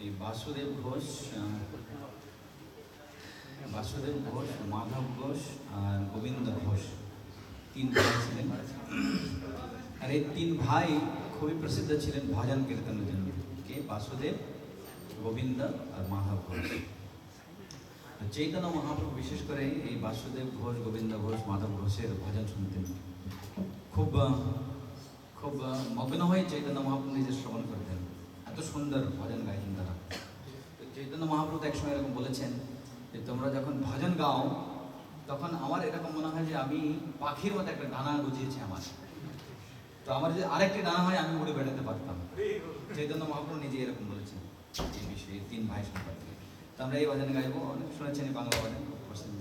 এই বাসুদেব ঘোষ, মাধব ঘোষ আর গোবিন্দ ঘোষ তিন ভাই ছিলেন। আর এই তিন ভাই খুবই প্রসিদ্ধ ছিলেন ভজন কীর্তনের জন্য। কে? বাসুদেব, গোবিন্দ আর মাধব ঘোষ। চৈতন্য মহাপ্রভু বিশেষ করে এই বাসুদেব ঘোষ, গোবিন্দ ঘোষ, মাধব ঘোষের ভজন শুনতেন। খুব খুব মগ্ন হয়ে চৈতন্য মহাপ্রভু নিজে শ্রবণ করতেন। এত সুন্দর ভজন গাইতেন তারা। চৈতন্য মহাপ্রভু একসময় এরকম বলেছেন যে তোমরা যখন ভজন গাও তখন আমার এরকম মনে হয় যে আমি পাখির মতো একটা ডানা গজিয়েছে আমার, তো আমার যদি আরেকটি ডানা হয় আমি উড়ে বেড়াতে পারতাম। চৈতন্য মহাপ্রভু নিজে এরকম বলেছেন এই বিষয়ে, তিন ভাই সম্পর্কে। তো আমরা এই ভজন গাইবো। অনেক শুনেছেন এই বাংলা ভজন, খুব পছন্দ।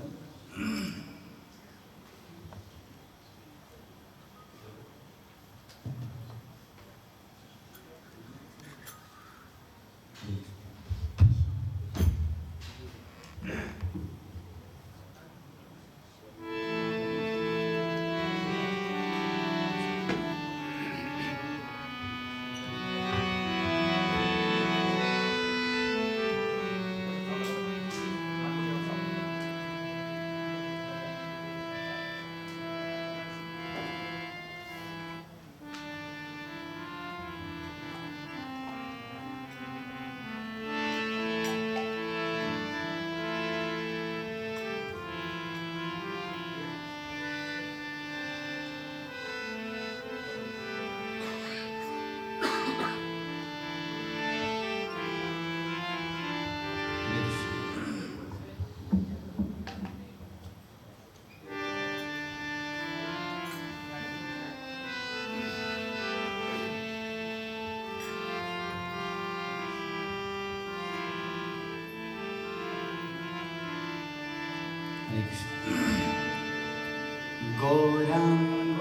গৌরাঙ্গ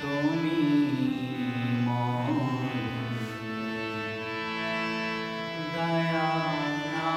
তুমি মোর দয়া না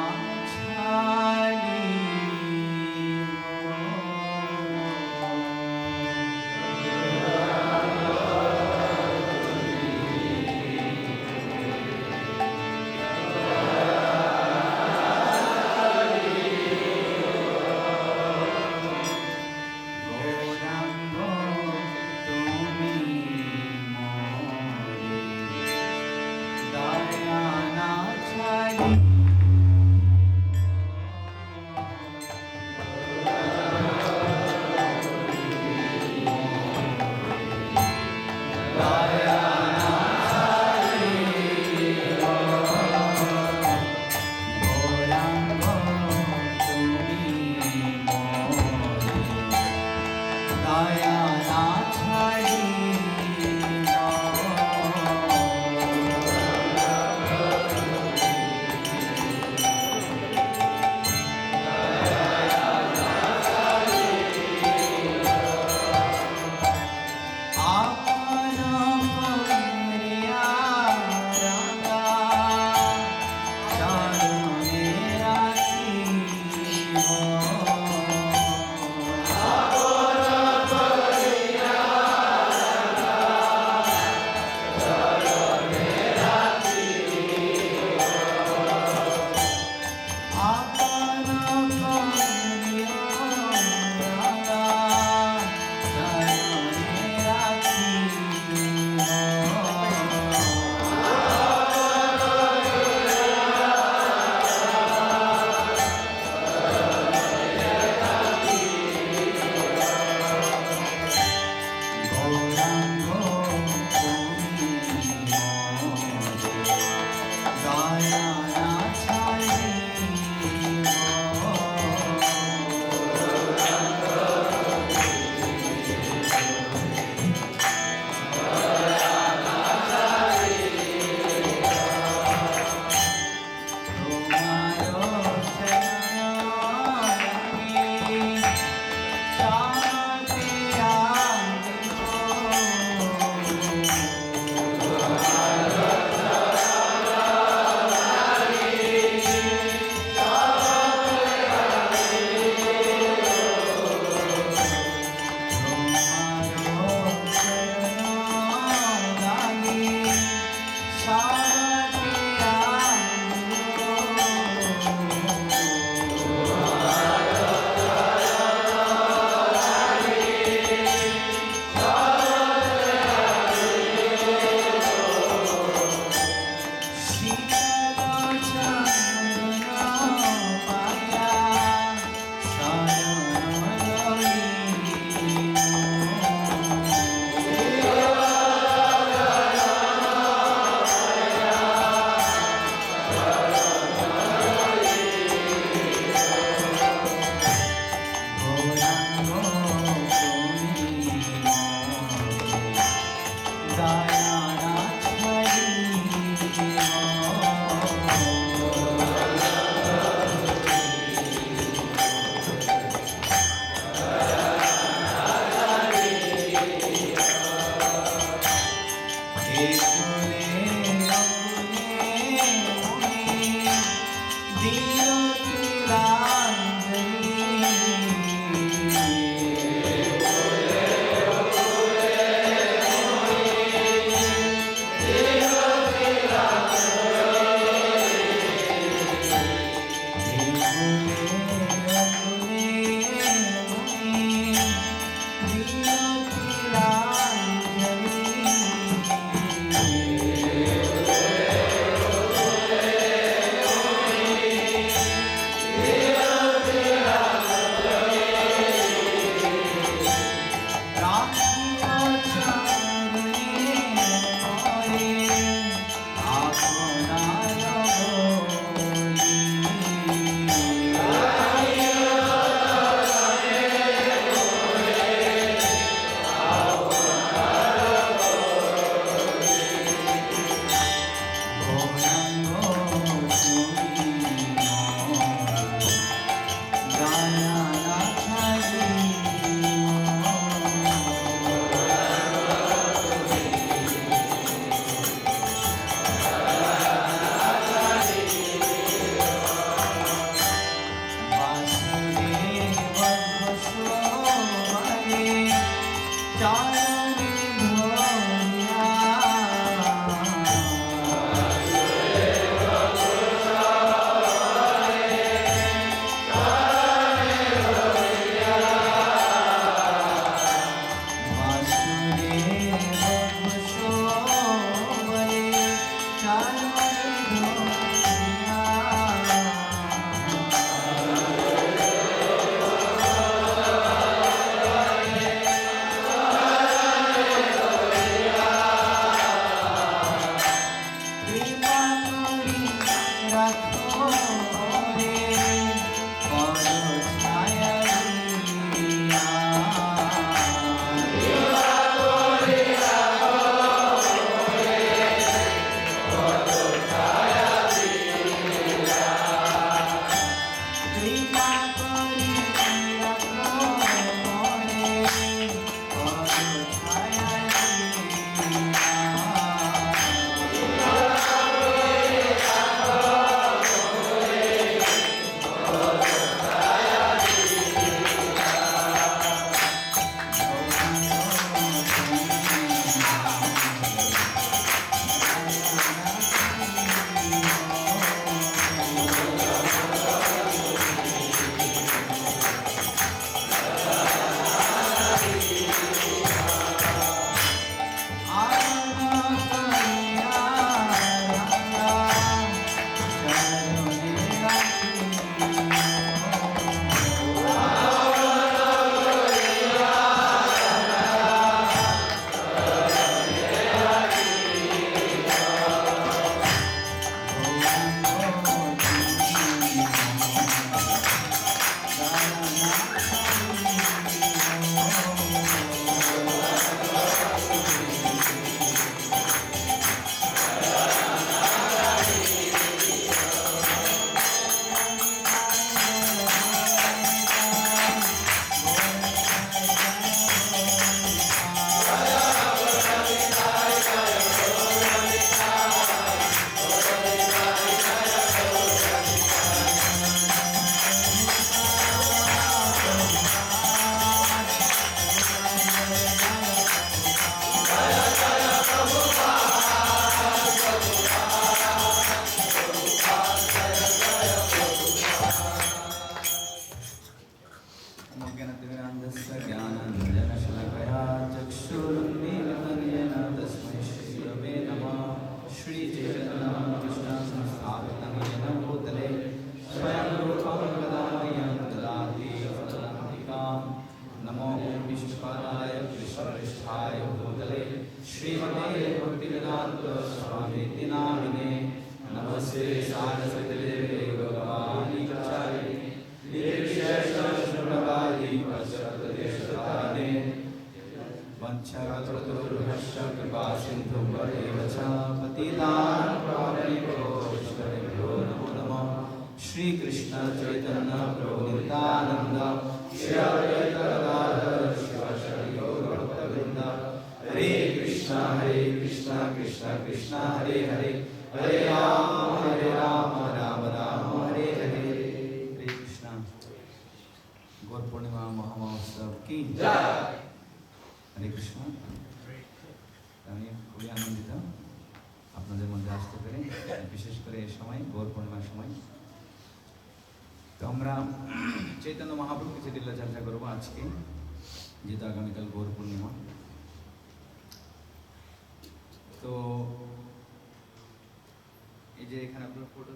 चैतन्य महाप्रभु की लीला चर्चा करब आज के जेहेतु आगामीकाल गौर पूर्णिमा तो ये एखाने आपनर फोटो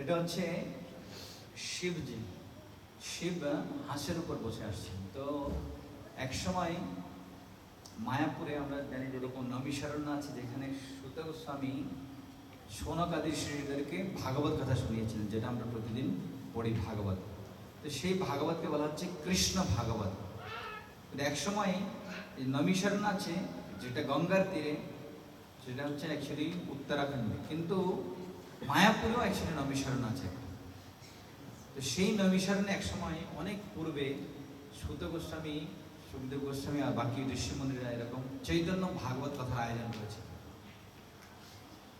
এটা হচ্ছে শিবজি শিব হাঁসের উপর বসে আসছেন তো এক সময় মায়াপুরে আমরা জানি যেরকম নমিশারণ্য আছে যেখানে সুত গোস্বামী শৌনকাদি ঋষিদেরকে ভাগবত কথা শুনিয়েছিলেন যেটা আমরা প্রতিদিন পড়ি ভাগবত তো সেই ভাগবতকে বলা হচ্ছে কৃষ্ণ ভাগবত এক সময় নমিশারণ্য আছে যেটা গঙ্গার তীরে সেটা হচ্ছে অ্যাকচুয়ালি উত্তরাখণ্ডে কিন্তু মায়াপুরেও অ্যাকচুয়ালি নমিশারণ্য আছে তো সেই নমিশারণ্যে এক সময় অনেক পূর্বে সুত গোস্বামী সুখদেব গোস্বামী আর বাকি ঋষিমুনিরা এরকম চৈতন্য ভাগবত কথার আয়োজন করেছে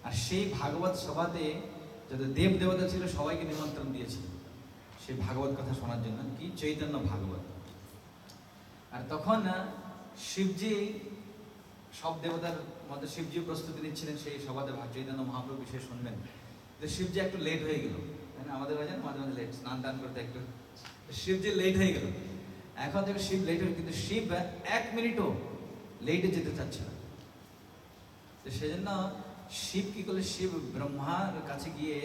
আর সেই ভাগবত সভাতে যত দেব দেবতা ছিল সবাইকে নিমন্ত্রণ দিয়েছিল সেই ভাগবত কথা শোনার জন্য কি চৈতন্য ভাগবত আর তখন শিবজি সব দেবতার মধ্যে শিবজিও প্রস্তুতি নিচ্ছিলেন সেই সভাতে চৈতন্য মহাপ্রভু বিষয়ে শুনবেন তো শিবজি একটু লেট হয়ে গেল তাই না আমাদের বাজার মাঝে মাঝে লেট স্নান টান করতে একটু শিবজি লেট হয়ে গেল এখন থেকে শিব লেট হয়ে কিন্তু শিব 1 মিনিটও লেটে যেতে চাচ্ছে না তো সেজন্য শিব কি করলে শিব ব্রহ্মার কাছে গিয়ে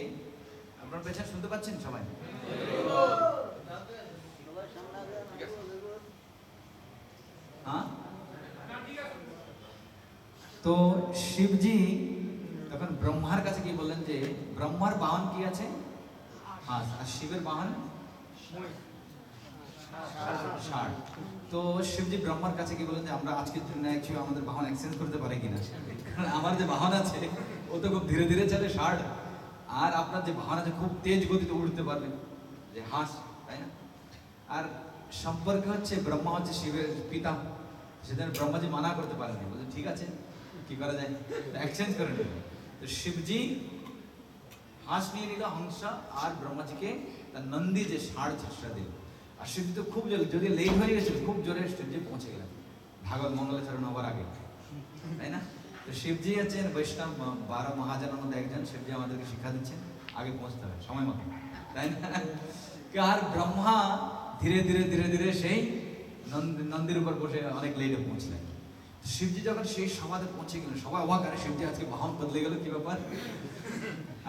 আপনার পেছনে শুনতে পাচ্ছেন সবাই হ্যাঁ তো শিবজি তখন ব্রহ্মার কাছে কি বললেন যে ব্রহ্মার বাহন কি আছে? হাঁস। আর শিবের বাহন ষাঁড়। তো শিবজি ব্রহ্মার কাছে কি বললেন যে আমরা আজকের জন্য একটু আমাদের বাহন এক্সচেঞ্জ করতে পারি কিনা, কারণ আমার যে বাহন আছে ও তো খুব ধীরে ধীরে চলে ষাঁড়, আর আপনার যে বাহন আছে খুব তেজ গতিতে উঠতে পারবে যে হাঁস, তাই না? আর সম্পর্ক হচ্ছে ব্রহ্মা হচ্ছে শিবের পিতা, সেদিন ব্রহ্মাজি মানা করতে পারেনি, বলছে ঠিক আছে কি করা যায়, এক্সচেঞ্জ করে নিল। তো শিবজি হাঁস নিয়ে নিল হংস, আর ব্রহ্মাজিকে তার নন্দী যে ষাঁড় ঝাঁসটা দিল। আর শিবজি তো খুব যদি লেট হয়ে গেছিল, খুব জোরে শিবজি পৌঁছে গেলেন ভাগবত মঙ্গলাচরণ হবার আগে, তাই না? তো শিবজি আছেন বৈষ্ণব 12 মহাজনের মধ্যে একজন, শিবজি আমাদেরকে শিক্ষা দিচ্ছেন আগে পৌঁছতে হবে সময় মতো, তাই না? আর ব্রহ্মা ধীরে ধীরে ধীরে ধীরে সেই নন্দীর উপর বসে অনেক লেটে পৌঁছলেন। শিবজি যখন সেই সমাধে পৌঁছে গেলেন, সবাই অবাক, করে শিবজি আজকে বাহন বদলে গেল, কি ব্যাপার?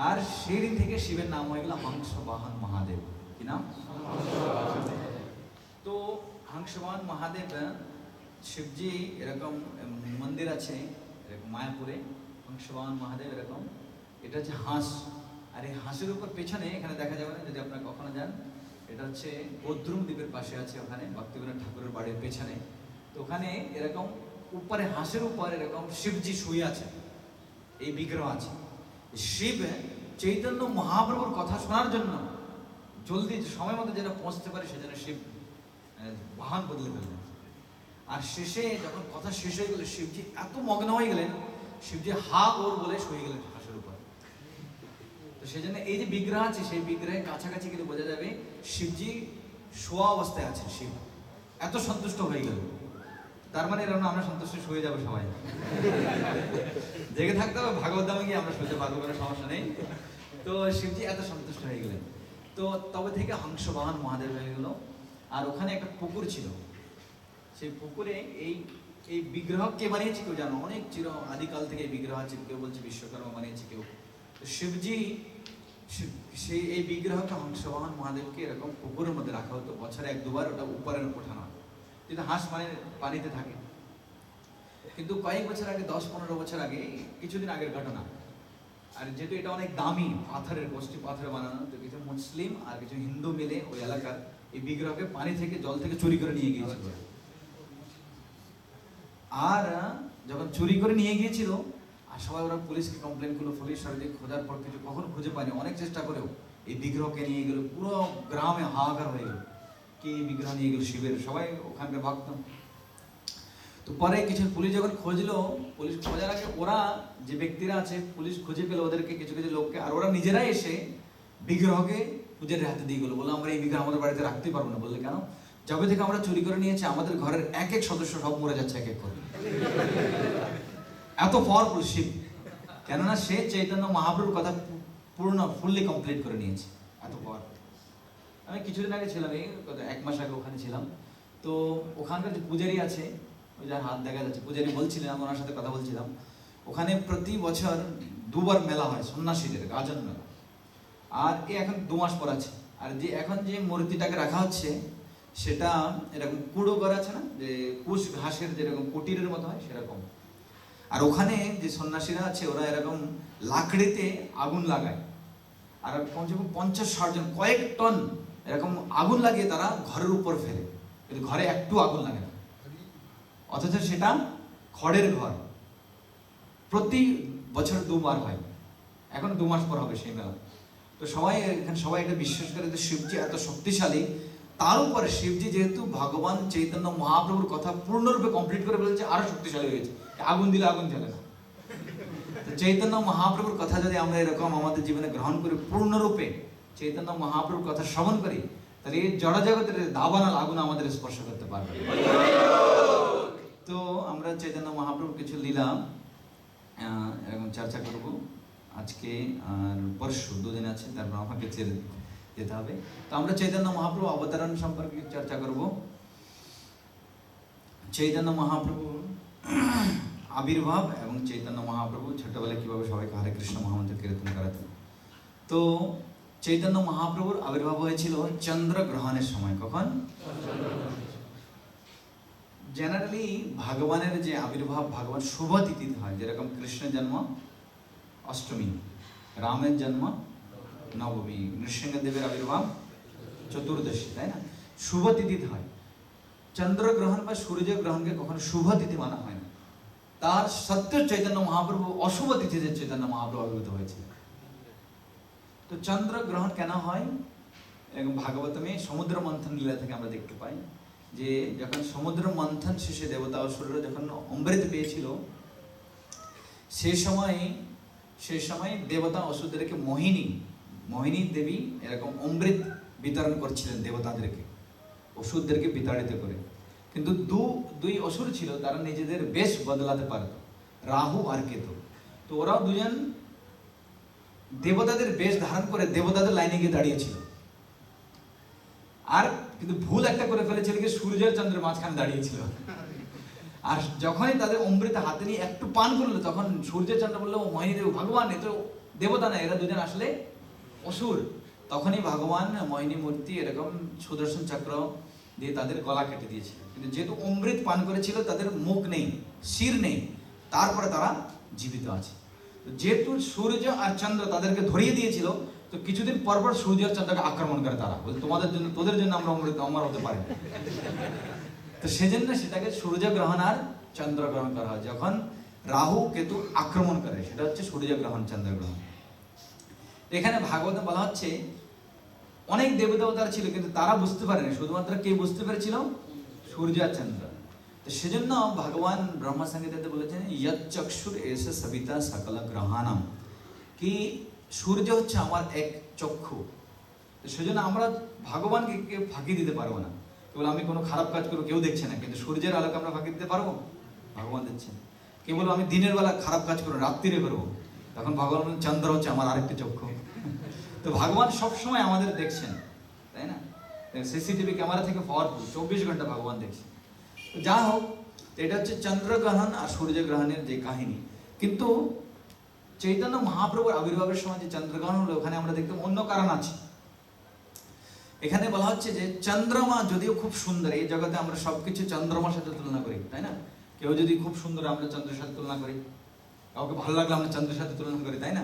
আর সেই দিন থেকে শিবের নাম হয়ে গেল হংস বাহন মহাদেব। কি নাম? তো হংস বাহন মহাদেব শিবজি এরকম মন্দির আছে এরকম মায়াপুরে, হংস বাহন মহাদেব এরকম, এটা হচ্ছে হাঁস। আর এই হাঁসের উপর পেছনে এখানে দেখা যাবে না, যদি আপনারা কখনো যান, এটা হচ্ছে বদ্রুম দ্বীপের পাশে আছে, ওখানে ভক্তিবিনোদ ঠাকুরের বাড়ির পেছনে। তো ওখানে এরকম উপরে হাঁসের উপর এরকম শিবজি শুয়ে আছে, এই বিগ্রহ আছে। শিব চৈতন্য মহাপ্রভুর কথা শোনার জন্য জলদি সময় মতো যেন পৌঁছতে পারে, সেজন্য শিব বাহন বদলে ফেললেন। আর শেষে যখন কথা শেষ হয়ে গেল, শিবজি এত মগ্ন হয়ে গেলেন, শিবজি হা ওর বলে শুয়ে গেলেন হাঁসের উপর। তো সেই জন্য এই যে বিগ্রহ আছে, সেই বিগ্রহের কাছাকাছি গেলে বোঝা যাবে শিবজি শোয়া অবস্থায় আছে। শিব এত সন্তুষ্ট হয়ে গেল, তার মানে এরকম আমরা সন্তুষ্ট শুয়ে যাবো সবাই, জেগে থাকতে হবে, ভাগবত ধামে গিয়ে আমরা শুতে পারবো, কোনো সমস্যা নেই। তো শিবজি এত সন্তুষ্ট হয়ে গেলেন। তো তবে থেকে হংস বাহন মহাদেব হয়ে গেল। আর ওখানে একটা পুকুর ছিল, সেই পুকুরে এই বিগ্রহ কে বানিয়েছে কেউ জানো? অনেক চির আদিকাল থেকে এই বিগ্রহ আছে, কেউ বলছে বিশ্বকর্মা বানিয়েছে, কেউ। শিবজি সেই এই বিগ্রহকে হংস বাহন মহাদেবকে এরকম পুকুরের মধ্যে রাখা হতো, বছরে 1-2 বার ওটা উপরে ওঠানো হয়, কিন্তু হাঁস পানিতে থাকে। কিন্তু কয়েক বছর আগে, 10-15 বছর আগে, কিছুদিন আগের ঘটনা, আর যেহেতু এটা অনেক দামি পাথরের, গোষ্ঠী পাথরে বানানো, তো কিছু মুসলিম আর কিছু হিন্দু মিলে ওই এলাকার এই বিগ্রহকে পানি থেকে, জল থেকে চুরি করে নিয়ে গিয়েছিল। আর যখন চুরি করে নিয়ে গিয়েছিল, আর সবাই ওরা পুলিশকে কমপ্লেন করলো, পুলিশ সারাদিন খোঁজার পর কিছু কখনো খুঁজে পায়নি, অনেক চেষ্টা করেও এই বিগ্রহকে নিয়ে গেল, পুরো গ্রামে হাহাকার হয়ে গেল, কি বিগ্রহ নিয়ে গেল শিবের, সবাই ওখানকার ভক্ত। তো পরে কিছু পুলিশ যখন খুঁজলো, পুলিশ খোঁজার আগে ওরা যে ব্যক্তিরা আছে, পুলিশ খুঁজে পেলো ওদেরকে, কিছু কিছু লোককে, আর ওরা নিজেরাই এসে বিগ্রহকে পূজার হাতে দিয়ে গেলো, বললো আমরা এই বিগ্রহ আমাদের বাড়িতে রাখতে পারবো না। বললে কেন? যবে থেকে আমরা চুরি করে নিয়েছি, আমাদের ঘরের এক এক সদস্য সব মরে যাচ্ছে এক এক করে। এত পাওয়ারফুল শিব, কেননা সে চৈতন্য মহাপ্রভুর কথা ফুললি কমপ্লিট করে নিয়েছে, এত পাওয়ারফুল। আমি কিছুদিন আগে ছিলাম, এই 1 মাস আগে ওখানে ছিলাম। তো ওখানকার যে পূজারি আছে, ওই যার হাত দেখা যাচ্ছে, পূজারি বলছিলেন, আমি ওনার সাথে কথা বলছিলাম, ওখানে প্রতি বছর 2 বার মেলা হয়, সন্ন্যাসীদের গাজন মেলা। আর এখন 2 মাস পর আছে। আর যে এখন যে মূর্তিটাকে রাখা হচ্ছে, সেটা এরকম কুড়ো করা আছে না, যে কুশ ঘাসের যেরকম কুটিরের মতো হয় সেরকম। আর ওখানে যে সন্ন্যাসীরা আছে, ওরা এরকম লাকড়িতে আগুন লাগায়, আর কমসে কম 50-60 জন, কয়েক টন এরকম আগুন লাগিয়ে তারা ঘরের উপর ফেলে, কিন্তু ঘরে একটু আগুন লাগে না, অথচ সেটা খড়ের ঘর। প্রতি বছর 2 বার হয়, এখন 2 মাস পর হবে সেই মেলা। তো সবাই এটা বিশ্বাস করে যে শিবজি এত শক্তিশালী। তার উপরে শিবজি যেহেতু ভগবান চৈতন্য মহাপ্রভুর কথা পূর্ণরূপে কমপ্লিট করে ফেলেছে, আরো শক্তিশালী হয়েছে, আগুন দিলে আগুন জ্বলে না। তো চৈতন্য মহাপ্রভুর কথা যদি আমরা এরকম আমাদের জীবনে গ্রহণ করি, পূর্ণরূপে চৈতন্য মহাপ্রভুর কথা শ্রবণ করি, তাহলে এই জড় জগতের দাবানল আগুন আমাদের স্পর্শ করতে পারবে। তো আমরা চৈতন্য মহাপ্রভুর কিছু লীলা এরকম চর্চা করব আজকে, আর পরশু 2 দিন আছে, তারপর আমাকে ছেড়ে যেতে হবে। তো আমরা চৈতন্য মহাপ্রভু অবতারণ সম্পর্কে চর্চা করব। চৈতন্য মহাপ্রভুর আবির্ভাব এবং চৈতন্য মহাপ্রভু ছোটবেলায় কিভাবে সবাইকে হরে কৃষ্ণ মহামন্ত্র কীর্তন করাতেন। তো চৈতন্য মহাপ্রভুর আবির্ভাব হয়েছিল চন্দ্রগ্রহণের সময়। কখন? জেনারেলি ভগবানের যে আবির্ভাব ভগবান শুভ তিথিতে হয়, যেরকম কৃষ্ণের জন্ম অষ্টমী, রামের জন্ম নবমী, নৃসিংহদেবের আবির্ভাব চতুর্দশী, তাই না? শুভ তিথিতে হয়। চন্দ্রগ্রহণ বা সূর্যগ্রহণকে কখনো শুভ তিথি মানা হয় না। তার সত্য চৈতন্য মহাপ্রভু অশুভ তিথিতে চৈতন্য মহাপ্রভু আবির্ভূত হয়েছিল। তো চন্দ্রগ্রহণ কেন হয়? এবং ভাগবতমে সমুদ্র মন্থন লীলা থেকে আমরা দেখতে পাই যে যখন সমুদ্র মন্থন শেষে দেবতা অসুররা যখন অমৃত পেয়েছিল, সেই সময় দেবতা অসুরদেরকে মোহিনী দেবী এরকম অমৃত বিতরণ করছিলেন দেবতাদেরকে, অসুরদেরকে বিতাড়িত করে। কিন্তু দুই অসুর ছিল, তারা নিজেদের বেশ বদলাতে পারত, রাহু আর কেতু। তো ওরাও দুজন দেবতাদের বেশ ধারণ করে দেবতাদের লাইনে গিয়ে দাঁড়িয়েছিল। আর কিন্তু ভুল একটা করে ফেলেছিল, কি সূর্যের চন্দ্রের মাঝখানে দাঁড়িয়েছিল। আর যখনই তাদের অমৃত হাতে নিয়ে একটু পান করলো, তখন সূর্যের চন্দ্র বললো, মোহিনী দেব ভগবান, এ তো দেবতা না, এরা দুজন আসলে অসুর। তখনই ভগবান মোহিনী মূর্তি এরকম সুদর্শন চক্র দিয়ে তাদের গলা কেটে দিয়েছিল। কিন্তু যেহেতু অমৃত পান করেছিল, তাদের মুখ নেই, শির নেই, তারপরে তারা জীবিত আছে। যেহেতু সূর্য আর চন্দ্র তাদেরকে ধরিয়ে দিয়েছিল, তো কিছুদিন পর পর সূর্য আর চন্দ্রকে আক্রমণ করে তারা, বলে তোদের জন্য আমরা অমৃত অমর হতে পারি। তো সেজন্য সেটাকে সূর্যগ্রহণ আর চন্দ্রগ্রহণ করা হয়। যখন রাহু কেতু আক্রমণ করে, সেটা হচ্ছে সূর্যগ্রহণ চন্দ্রগ্রহণ। এখানে ভাগবতে বলা হচ্ছে অনেক দেবদেবতারা ছিল, কিন্তু তারা বুঝতে পারেনি, শুধুমাত্র কে বুঝতে পেরেছিল? সূর্য আর চন্দ্র। তো সেজন্য ভগবান ব্রহ্ম সংহিতাতে বলেছেন, ইয়ৎ চক্ষুর এসে সবিতা সকল গ্রহাণাম, কি সূর্য হচ্ছে আমার এক চক্ষু। তো সেজন্য আমরা ভগবানকে কেউ ফাঁকি দিতে পারবো না। কেবল আমি কোনো খারাপ কাজ করবো, কেউ দেখছে না, কিন্তু সূর্যের আলোকে আমরা ফাঁকি দিতে পারবো? ভগবান দিচ্ছেন। কেবল আমি দিনের বেলা খারাপ কাজ করবো, রাত্রিরে করবো, তখন ভগবান চন্দ্র হচ্ছে আমার আরেকটি চক্ষু। তো ভগবান সবসময় আমাদের দেখছেন, তাই না? সিসিটিভি ক্যামেরা থেকে পাওয়ারফুল, 24 ঘন্টা ভগবান দেখছেন। তো যা হোক, এটা হচ্ছে চন্দ্রগ্রহণ আর সূর্যগ্রহণের যে কাহিনী। কিন্তু চৈতন্য মহাপ্রভুর আবির্ভাবের সময় যে চন্দ্রগ্রহণ হলো, ওখানে আমরা দেখতাম অন্য কারণ আছে। এখানে বলা হচ্ছে যে চন্দ্রমা যদিও খুব সুন্দর, এই জগতে আমরা সবকিছু চন্দ্রমার সাথে তুলনা করি, তাই না? কেউ যদি খুব সুন্দর, আমরা চন্দ্রের সাথে তুলনা করি, কাউকে ভালো লাগলে আমরা চন্দ্রের সাথে তুলনা করি, তাই না?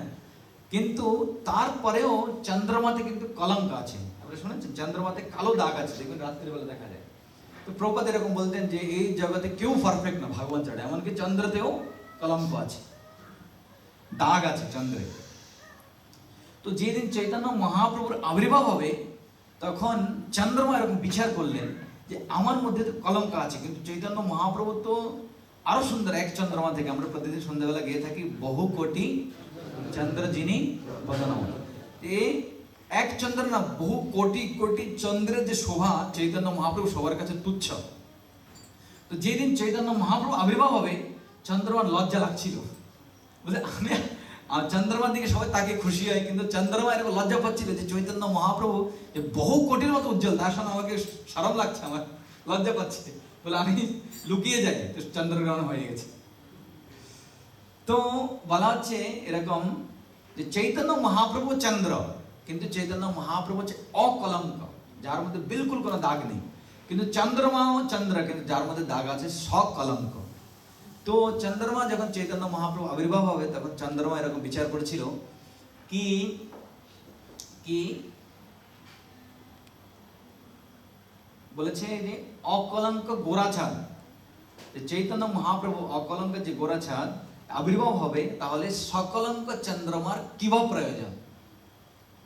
কিন্তু তারপরেও চন্দ্রমাতে কিন্তু কলঙ্ক আছে। আমরা শুনেছেন চন্দ্রমাতে কালো দাগ আছে, দেখবেন রাত্রিবেলা দেখা যায়। তো প্রভুপাদ এরকম বলতেন যে এই জগতে কেউ পারফেক্ট না, ভগবান ছাড়া, এমনকি চন্দ্রতেও কলঙ্ক আছে, দাগ আছে চন্দ্রে। তো যেদিন চৈতন্য মহাপ্রভুর আবির্ভাব হবে, তখন চন্দ্রমা এরকম বিচার করলেন যে আমার মধ্যে তো কলঙ্ক আছে, কিন্তু চৈতন্য মহাপ্রভু তো আরো সুন্দর। এক চন্দ্রমা থেকে আমরা প্রতিদিন সন্ধ্যাবেলা গিয়ে থাকি, বহু কোটি চন্দ্র যিনি বদনম। এই এক চন্দ্র না, বহু কোটি কোটি চন্দ্রের যে শোভা, চৈতন্য মহাপ্রভু সবার কাছে তুচ্ছ। তো যেদিন চৈতন্য মহাপ্রভু আবির্ভাব হবে, চন্দ্রমার লজ্জা লাগছিল, বুঝলে? আমি চন্দ্রমার দিকে সবাই তাকে খুশি হয়, কিন্তু চন্দ্রমা এরকম লজ্জা পাচ্ছিল যে চৈতন্য মহাপ্রভু যে বহু কোটির মতো উজ্জ্বল, তার সঙ্গে আমাকে সরম লাগছে, আমার লজ্জা পাচ্ছে, বলে আমি লুকিয়ে যাই। তো চন্দ্রগ্রহণ হয়ে গেছে। তো বলা হচ্ছে এরকম যে চৈতন্য মহাপ্রভু চন্দ্র, কিন্তু চৈতন্য মহাপ্রভু হচ্ছে অকলঙ্ক, যার মধ্যে বিলকুল কোনো দাগ নেই। কিন্তু চন্দ্রমাও চন্দ্র, কিন্তু যার মধ্যে দাগ আছে, সকলঙ্ক। তো চন্দ্রমা যখন চৈতন্য মহাপ্রভু আবির্ভাব হবে, তখন চন্দ্রমা এরকম বিচার করেছিল কি কি বলেছে যে অকলঙ্ক গোরাছাদ, চৈতন্য মহাপ্রভু অকলঙ্ক যে গোরাছাদ আবির্ভাব হবে, তাহলে সকলঙ্ক চন্দ্রমার কিবা প্রয়োজন?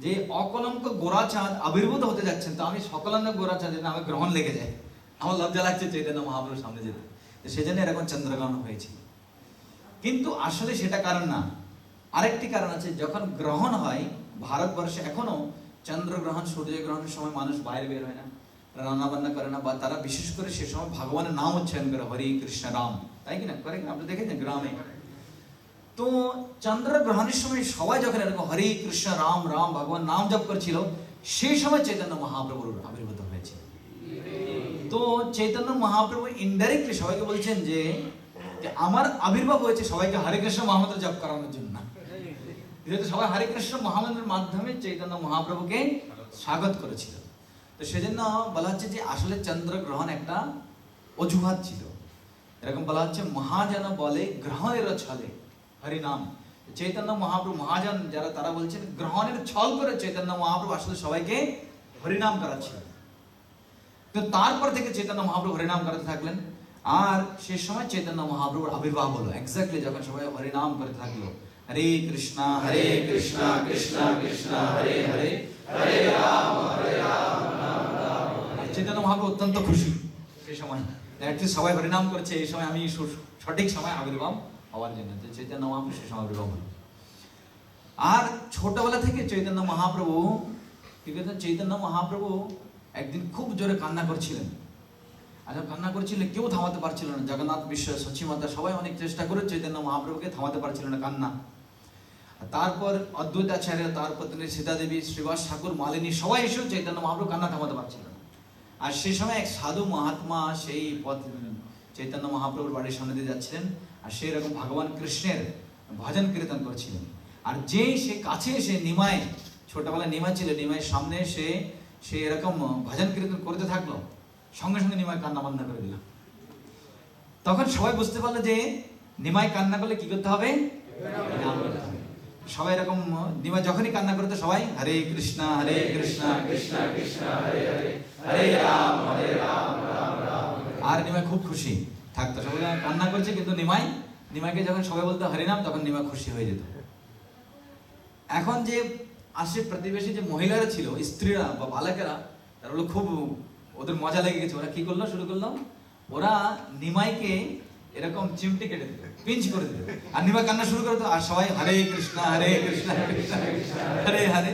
যে অকলঙ্ক গোরাছাদ আবির্ভূত হতে যাচ্ছেন, তো আমি সকলঙ্ক গোরাছাদের নামে গ্রহণ লেগে যায়, আমার লজ্জা লাগছে চৈতন্য মহাপ্রভুর সামনে যেতে। তো সেজন্য এরকম চন্দ্রগ্রহণ হয়েছিল। কিন্তু আসলে সেটা কারণ না, আরেকটি কারণ আছে। যখন গ্রহণ হয়, ভারতবর্ষে এখনো চন্দ্রগ্রহণ সূর্যগ্রহণের সময় মানুষ বাইরে বের হয় না, রান্না বান্না করে না, বা তারা বিশেষ করে সে সময় ভগবানের নাম উচ্চারণ করে, হরি কৃষ্ণ রাম, তাই কিনা করে কিনা? আপনি দেখেছেন গ্রামে। তো চন্দ্রগ্রহণের সময় সবাই যখন এরকম হরি কৃষ্ণ রাম রাম ভগবান নাম জপ করছিল, সেই সময় চৈতন্য মহাপ্রভুর আবির্ভূত হয়েছে। তো চৈতন্য মহাপ্রভু ইনডাইরেক্টলি সবাইকে বলছেন যে আমার আবির্ভাব হয়েছে সবাইকে হরে কৃষ্ণ মহামন্ত্র জপ করানোর জন্য। যেহেতু সবাই হরে কৃষ্ণ মহামন্ত্রের মাধ্যমে চৈতন্য মহাপ্রভুকে স্বাগত করেছিল, তো সেজন্য বলা হচ্ছে যে আসলে চন্দ্রগ্রহণ একটা অজুহাত ছিল, এরকম বলা হচ্ছে মহাজন বলে গ্রহণের ছলে হরিনাম। চৈতন্য মহাপ্রভু মহাজন যারা তারা বলছেন গ্রহণের ছল করে চৈতন্য মহাপ্রভু আসলে সবাইকে হরিনাম করাচ্ছিলেন। তো তারপর থেকে চৈতন্য মহাপ্রভু হরিনাম করাতে থাকলেন। আর সেই সময় চৈতন্য মহাপ্রভুর আবির্ভাব হলো এক্স্যাক্টলি যখন সবাই হরিনাম করতে থাকলো, হরে কৃষ্ণ কৃষ্ণ কৃষ্ণ হরে হরে, হরে রাম রাম রাম। চৈতন্য মহাপ্রভু অত্যন্ত খুশি সেই সময়, সবাই হরিনাম করছে, এই সময় আমি সঠিক সময় আবির্ভাব হওয়ার জন্য চৈতন্য মহাপ্রভু সেই সময় আবির্ভাব হলো। আর ছোটবেলা থেকে চৈতন্য মহাপ্রভু কি করতেন, চৈতন্য মহাপ্রভু একদিন খুব জোরে কান্না করছিলেন। আচ্ছা, কান্না করছিলেন, কেউ থামাতে পারছিল না। জগন্নাথ বিশ্ব সচিমাতা সবাই অনেক চেষ্টা করে চৈতন্য মহাপ্রভুকে থামাতে পারছিল না কান্না। তারপর অদ্বৈত আচার্য, তার পত্নী সীতা দেবী, শ্রীবাস ঠাকুর, মালিনী সবাই এসেও চৈতন্য মহাপ্রভু কান্না থামাতে পারছিল না। আর সেই সময় এক সাধু মহাত্মা সেই পথ চৈতন্য মহাপ্রভুর বাড়ির সামনে দিয়ে যাচ্ছিলেন, আর সেই রকম ভগবান কৃষ্ণের ভজন কীর্তন করছিলেন। আর যেই সে কাছে এসে নিমাই, ছোটবেলায় নিমাই ছিল, নিমাইয়ের সামনে এসে সে এরকম ভজন কীর্তন করতে থাকলো, সঙ্গে সঙ্গে নিমাই কান্না বন্ধ করে দিল। তখন সবাই বুঝতে পারলো যে নিমাই কান্না করলে কি করতে হবে, সবাই এরকম নিমাই যখনই কান্না করতে সবাই হরে কৃষ্ণ কৃষ্ণ কৃষ্ণ হরে হরে, হরে রাম রাম রাম। আর নিমাই খুব খুশি থাকতো, সবাই কান্না করছে কিন্তু নিমাইকে যখন সবাই বলতো হরিনাম, তখন নিমাই খুশি হয়ে যেত। এখন যে আসে প্রতিবেশী যে মহিলারা ছিল, স্ত্রীরা বা বালকেরা, তারা হলো খুব, ওদের মজা লেগে গেছে। ওরা কি করলো, শুরু করলো, ওরা নিমাইকে এরকম চিমটি কেটে দিল, পিঞ্চ করে দিল, আর নিমাই কান্না শুরু করে দিল। আর সবাই হরে কৃষ্ণ কৃষ্ণ হরে হরে,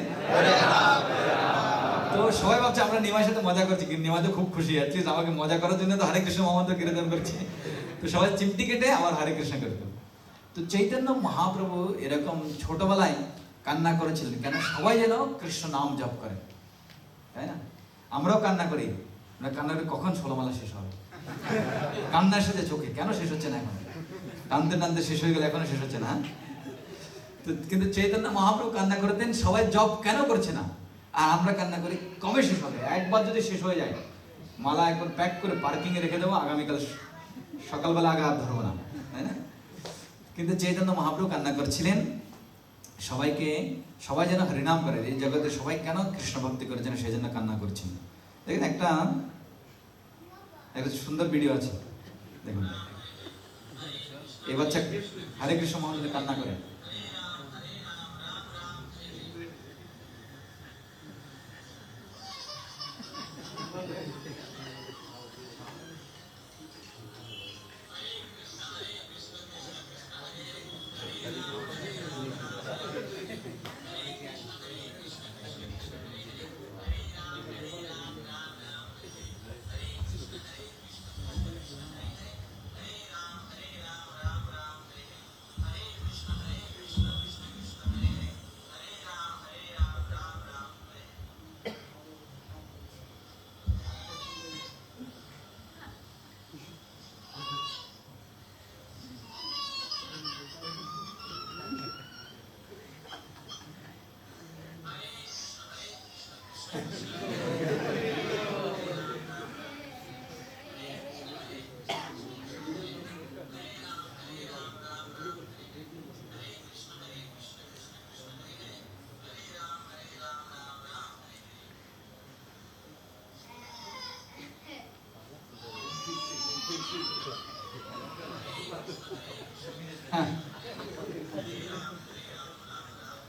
তো সবাই ভাবছে আমরা নিমাইয়ের সাথে মজা করছি, কিন্তু নিমাই তো খুব খুশি, অ্যাটলিস্ট আমাকে মজা করার জন্য তো হরে কৃষ্ণ মহামন্ত্র কীর্তন করছে। তো সবাই চিমটি কেটে আবার হরে কৃষ্ণ করে দিল। তো চৈতন্য মহাপ্রভু এরকম ছোটবেলায় কান্না করেছিলেন কেন, সবাই যেন কৃষ্ণ নাম জপ করে, তাই না? আমরাও কান্না করি, আমরা কান্না করি কখন ষোলমালা শেষ হবে, কান্না এসেছে চোখে, কেন শেষ হচ্ছে না এখন? টানতে টানতে শেষ হয়ে গেলে এখনো শেষ হচ্ছে না। তো কিন্তু চৈতন্য মহাপ্রভু কান্না করতেন সবাই জপ কেন করছে না, আর আমরা কান্না করি কবে শেষ হবে। একবার যদি শেষ হয়ে যায়, মালা একবার প্যাক করে পার্কিংয়ে রেখে দেবো, আগামীকাল সকালবেলা আগে আর ধরবো না, তাই না? কিন্তু চৈতন্য মহাপ্রভু কান্না করছিলেন সবাই যেন হরিনাম করে, এই জগতে সবাই কেন কৃষ্ণ ভক্তি করে যেন সেই জন্য কান্না করছেন। দেখেন একটা সুন্দর ভিডিও আছে, দেখুন এই বাচ্চা হরে কৃষ্ণ মহামন্ত্রে কান্না করে।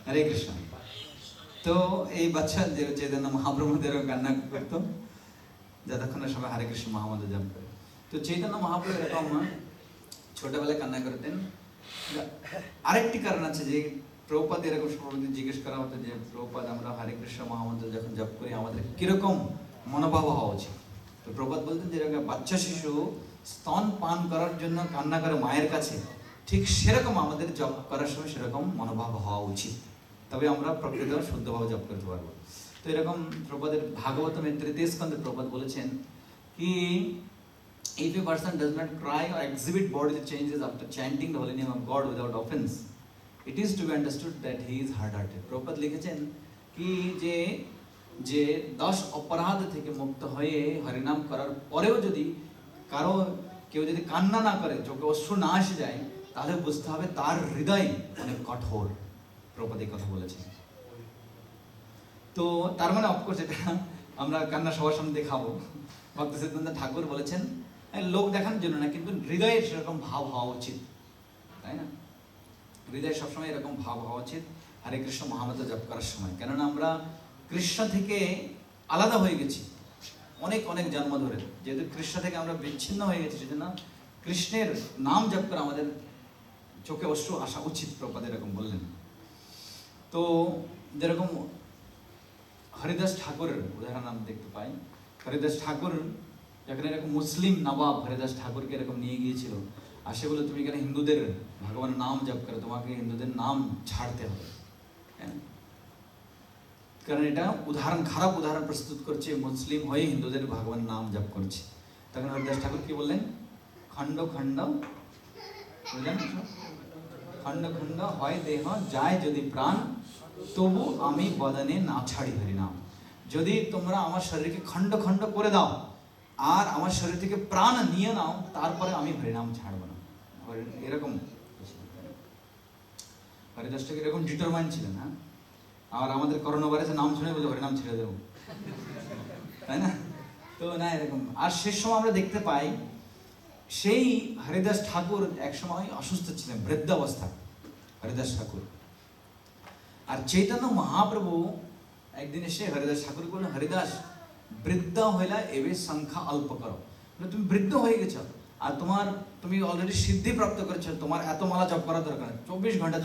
হরে কৃষ্ণ। তো এই বাচ্চা চৈতন্য মহাপ্রভুদের কান্না করতো যতক্ষণ না সবাই হরে কৃষ্ণ মহামন্ত্র জপ করে। তো চৈতন্য মহাপ্রভু এরকম ছোটবেলায় কান্না করতেন। আরেকটি কারণ আছে যে প্রভুপাদ এরকম সর্বদিন জিজ্ঞেস করা হতো যে প্রভুপাদ আমরা হরে কৃষ্ণ মহামন্ত্র যখন জপ করি আমাদের কিরকম মনোভাব হওয়া উচিত। তো প্রভুপাদ বলতেন যে এরকম বাচ্চা শিশু স্তন পান করার জন্য কান্না করে মায়ের কাছে, ঠিক সেরকম আমাদের জপ করার সময় সেরকম মনোভাব হওয়া উচিত, তবে আমরা প্রকৃত শুদ্ধভাবে জপ করতে পারবো। তো এরকম প্রভুপাদের ভাগবতমের ৩য় স্কন্ধে প্রভুপাদ বলেছেন কি if a person does not cry or exhibit bodily changes after chanting the holy name of God without offense, it is to be understood that he is hard-hearted. Prabhupada লিখেছেন কি যে 10 অপরাধ থেকে মুক্ত হয়ে হরিনাম করার পরেও যদি কারো কেউ যদি কান্না না করে, চোখে অশ্রু না এসে যায়, তাহলে বুঝতে হবে তার হৃদয় অনেক কঠোর। প্রভুপাদ এই কথা বলেছেন। তো তার মানে অফকোর্স এটা আমরা কান্না সবার সামনে দেখাবো। ভক্ত সিদ্ধান্ত ঠাকুর বলেছেন লোক দেখানোর জন্য না, কিন্তু হৃদয়ের সেরকম ভাব হওয়া উচিত, তাই না? হৃদয় সবসময় এরকম ভাব হওয়া উচিত হরে কৃষ্ণ মহামন্ত্র জপ করার সময়। কেননা আমরা কৃষ্ণ থেকে আলাদা হয়ে গেছি অনেক অনেক জন্ম ধরে। যেহেতু কৃষ্ণ থেকে আমরা বিচ্ছিন্ন হয়ে গেছি, সেজন্য কৃষ্ণের নাম জপ করে আমাদের চোখে অশ্রু আসা উচিত। প্রভুপাদ এরকম বললেন। তো যেরকম হরিদাস ঠাকুরের উদাহরণ আমরা দেখতে পাই। হরিদাস ঠাকুর যখন এরকম মুসলিম নবাব হরিদাস ঠাকুরকে এরকম নিয়ে গিয়েছিল, আর সে বলে তুমি কেন হিন্দুদের ভগবানের নাম জপ করে, তোমাকে হিন্দুদের নাম ছাড়তে হবে। কারণ এটা উদাহরণ, খারাপ উদাহরণ প্রস্তুত করছে, মুসলিম হয়ে হিন্দুদের ভগবানের নাম জপ করছে। তখন হরিদাস ঠাকুর কি বললেন? খণ্ড খণ্ড, বুঝলেন? খণ্ড খণ্ড হয় দেহ, যায় যদি প্রাণ, তবু আমি বদনে না ছাড়ি হরিনাম। যদি তোমরা আমার শরীরকে খণ্ড খণ্ড করে দাও আর আমার শরীর থেকে প্রাণ নিয়ে নাও, তারপরে আমি হরিনাম ছাড়ব না। এরকম হরিদাস ঠাকুর এরকম ডিটারমাইন্ড ছিলেন। হ্যাঁ, আর আমাদের করোনা ভাইরাসের নাম শুনে বলে হরিনাম ছেড়ে দেবো, তাই না? তো না এরকম। আর শেষ সময় আমরা দেখতে পাই সেই হরিদাস ঠাকুর এক সময় অসুস্থ ছিলেন, বৃদ্ধাবস্থা হরিদাস ঠাকুর। আর চৈতন্য মহাপ্রভু একদিন এসে হরিদাস ঠাকুর বললেন, হরিদাস বৃদ্ধ হইলা এবে সংখ্যা অল্প করো। তুমি বৃদ্ধ হয়ে গেছো আর তুমি অলরেডি সিদ্ধি প্রাপ্ত করেছো, তোমার এত মালা জপ করার দরকার নেই, 24 ঘন্টা